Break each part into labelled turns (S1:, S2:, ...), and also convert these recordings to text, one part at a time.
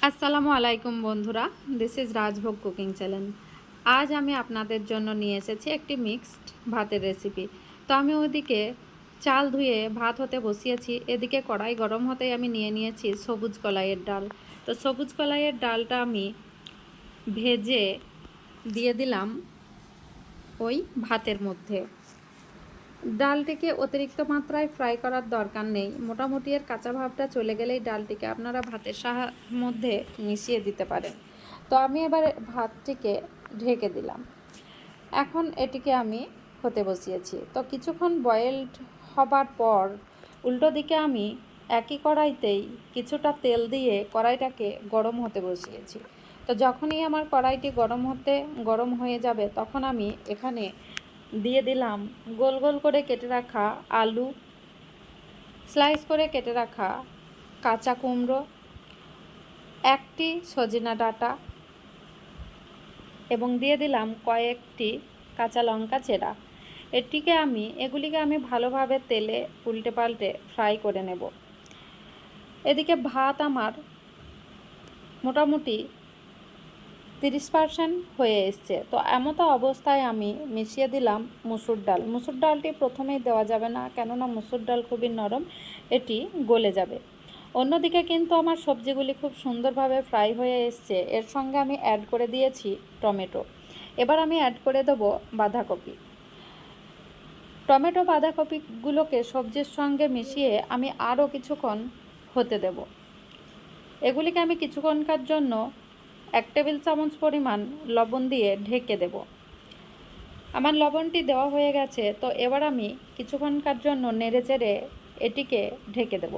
S1: আসসালামু আলাইকুম বন্ধুরা, this is rajbhog cooking channel. আজ আমি আপনাদের জন্য নিয়ে এসেছি একটি মিক্সড ভাতের রেসিপি। তো আমি ওইদিকে চাল ধুয়ে ভাত হতে বসিয়েছি, এদিকে কড়াই গরম হতেই আমি নিয়ে নিয়েছি সবুজ কলাইয়ের ডাল। তো সবুজ কলাইয়ের ডালটা আমি ভেজে দিয়ে দিলাম ওই ভাতের মধ্যে। ডালটিকে অতিরিক্ত মাত্রায় ফ্রাই করার দরকার নেই, মোটামুটি এর কাঁচা ভাবটা চলে গেলেই ডালটিকে আপনারা ভাতের মধ্যে মিশিয়ে দিতে পারেন। তো আমি এবার ভাতটিকে ঢেকে দিলাম। এখন এটিকে আমি হতে বসিয়েছি। তো কিছুক্ষণ বয়েলড হবার পর উল্টো দিকে আমি একই কড়াইতেই কিছুটা তেল দিয়ে কড়াইটাকে গরম হতে বসিয়েছি। তো যখনই আমার কড়াইটি গরম হয়ে যাবে তখন আমি এখানে দিয়ে দিলাম গোল গোল করে কেটে রাখা আলু, স্লাইস করে কেটে রাখা কাঁচা কুমড়ো, একটি সজনা ডাঁটা এবং দিয়ে দিলাম কয়েকটি কাঁচা লঙ্কা চেরা। এগুলিকে আমি ভালোভাবে তেলে উল্টে পাল্টে ফ্রাই করে নেব। এদিকে ভাত আমার মোটামুটি 30% হয়ে এসছে। তো এমতো অবস্থায় আমি মিশিয়ে দিলাম মুসুর ডাল। মুসুর ডালটি প্রথমেই দেওয়া যাবে না, কেননা মুসুর ডাল খুবই নরম, এটি গলে যাবে। অন্যদিকে কিন্তু আমার সবজিগুলি খুব সুন্দরভাবে ফ্রাই হয়ে এসছে। এর সঙ্গে আমি অ্যাড করে দিয়েছি টমেটো। এবার আমি অ্যাড করে দেবো বাঁধাকপি। টমেটো বাঁধাকপিগুলোকে সবজির সঙ্গে মিশিয়ে আমি আরও কিছুক্ষণ হতে দেব। এগুলিকে আমি কিছুক্ষণকার জন্য 1 টেবিল চামচ পরিমাণ লবণ দিয়ে ঢেকে দেব। আমার লবণটি দেওয়া হয়ে গেছে। তো এবার আমি কিছুক্ষণকার জন্য নেড়েচেড়ে এটিকে ঢেকে দেব।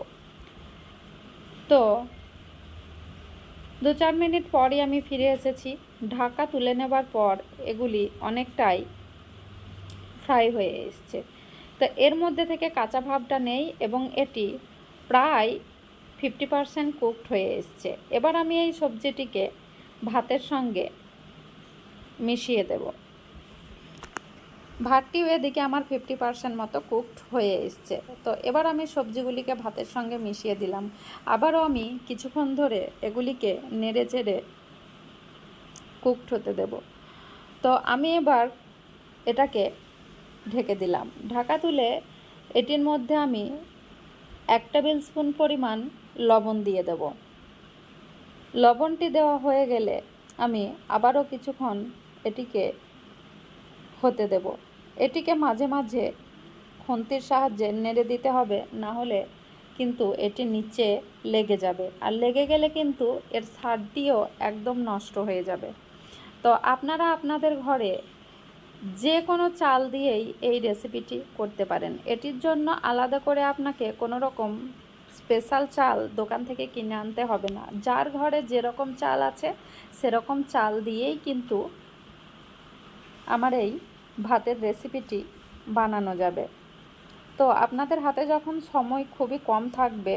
S1: তো 2-4 মিনিট পরই আমি ফিরে এসেছি। ঢাকা তুলে নেবার পর এগুলি অনেকটাই ফ্রাই হয়ে এসছে। তো এর মধ্যে থেকে কাঁচা ভাবটা নেই এবং এটি প্রায় 50% কুকড হয়ে এসছে। এবার আমি এই সবজিটিকে ভাতের সঙ্গে মিশিয়ে দেব। ভাতটিও এদিকে আমার 50% মতো কুকড হয়ে এসছে। তো এবার আমি সবজিগুলিকে ভাতের সঙ্গে মিশিয়ে দিলাম। আবারও আমি কিছুক্ষণ ধরে এগুলিকে নেড়ে চেড়ে কুকড হতে দেব। তো আমি এবার এটাকে ঢেকে দিলাম। ঢাকা তুলে এটির মধ্যে আমি 1 টেবিল স্পুন পরিমাণ লবণ দিয়ে দেব। লবণটি দেওয়া হয়ে গেলে আমি আবারও কিছুক্ষণ এটিকে হতে দেব। এটিকে মাঝে মাঝে খুন্তির সাহায্যে নেড়ে দিতে হবে, না হলে কিন্তু এটি নিচে লেগে যাবে, আর লেগে গেলে কিন্তু এর স্বাদটিও একদম নষ্ট হয়ে যাবে। তো আপনারা আপনাদের ঘরে যে কোনো চাল দিয়েই এই রেসিপিটি করতে পারেন। এটির জন্য আলাদা করে আপনাকে কোনো রকম স্পেশাল চাল দোকান থেকে কিনে আনতে হবে না। যার ঘরে যেরকম চাল আছে সেরকম চাল দিয়েই কিন্তু আমার এই ভাতের রেসিপিটি বানানো যাবে। তো আপনাদের হাতে যখন সময় খুবই কম থাকবে,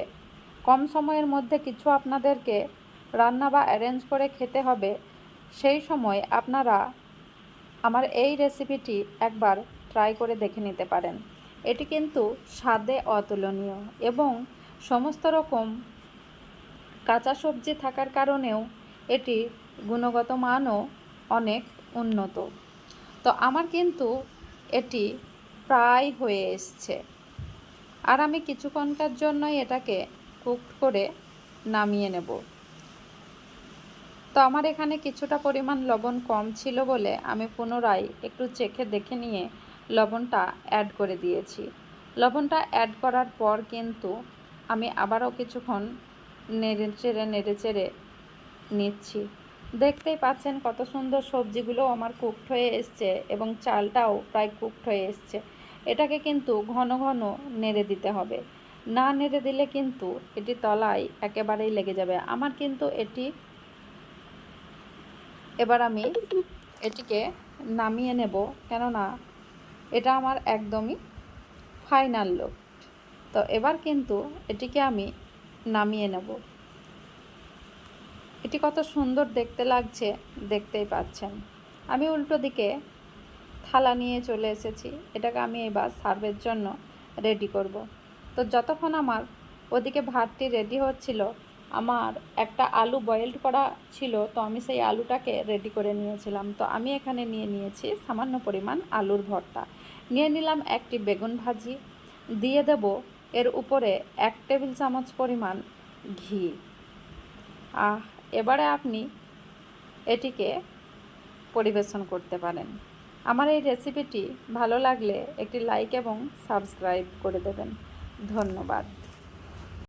S1: কম সময়ের মধ্যে কিছু আপনাদেরকে রান্না বা অ্যারেঞ্জ করে খেতে হবে, সেই সময় আপনারা আমার এই রেসিপিটি একবার ট্রাই করে দেখে নিতে পারেন। এটি কিন্তু স্বাদে অতুলনীয় এবং সমস্ত রকম কাঁচা সবজি থাকার কারণেও এটি গুণগত মানও অনেক উন্নত। তো আমার কিন্তু এটি প্রায় হয়ে এসছে, আর আমি কিছুক্ষণকার জন্যই এটাকে কুক করে নামিয়ে নেব। তো আমার এখানে কিছুটা পরিমাণ লবণ কম ছিল বলে আমি পুনরায় একটু চেখে দেখে নিয়ে লবণটা অ্যাড করে দিয়েছি। লবণটা অ্যাড করার পর কিন্তু আমি আবারও কিছুক্ষণ নেড়ে চেড়ে নিচ্ছি। দেখতেই পাচ্ছেন কত সুন্দর সবজিগুলো আমার কুকড হয়ে এসছে এবং চালটাও প্রায় কুকড হয়ে এসছে। এটাকে কিন্তু ঘন ঘন নেড়ে দিতে হবে, না নেড়ে দিলে কিন্তু এটি তলায় একেবারেই লেগে যাবে। আমার কিন্তু এবার আমি এটিকে নামিয়ে নেব, কেননা এটা আমার একদমই ফাইনাল লুক। তো এবার কিন্তু এটিকে আমি নামিয়ে নেব। এটি কত সুন্দর দেখতে লাগছে দেখতেই পাচ্ছেন। আমি উল্টো দিকে থালা নিয়ে চলে এসেছি। এটাকে আমি এবার সার্ভের জন্য রেডি করব। তো যতক্ষণ আমার ওদিকে ভাতটি রেডি হচ্ছিল আমার একটা আলু বয়েলড করা ছিল, তো আমি সেই আলুটাকে রেডি করে নিয়েছিলাম। তো আমি এখানে নিয়েছি সামান্য পরিমাণ আলুর ভর্তা, নিয়ে নিলাম একটি বেগুন ভাজি, দিয়ে দেব এর উপরে 1 টেবিল চামচ পরিমাণ ঘি। এবারে আপনি এটিকে পরিবেশন করতে পারেন। আমার এই রেসিপিটি ভালো লাগলে একটি লাইক এবং সাবস্ক্রাইব করে দেবেন। ধন্যবাদ।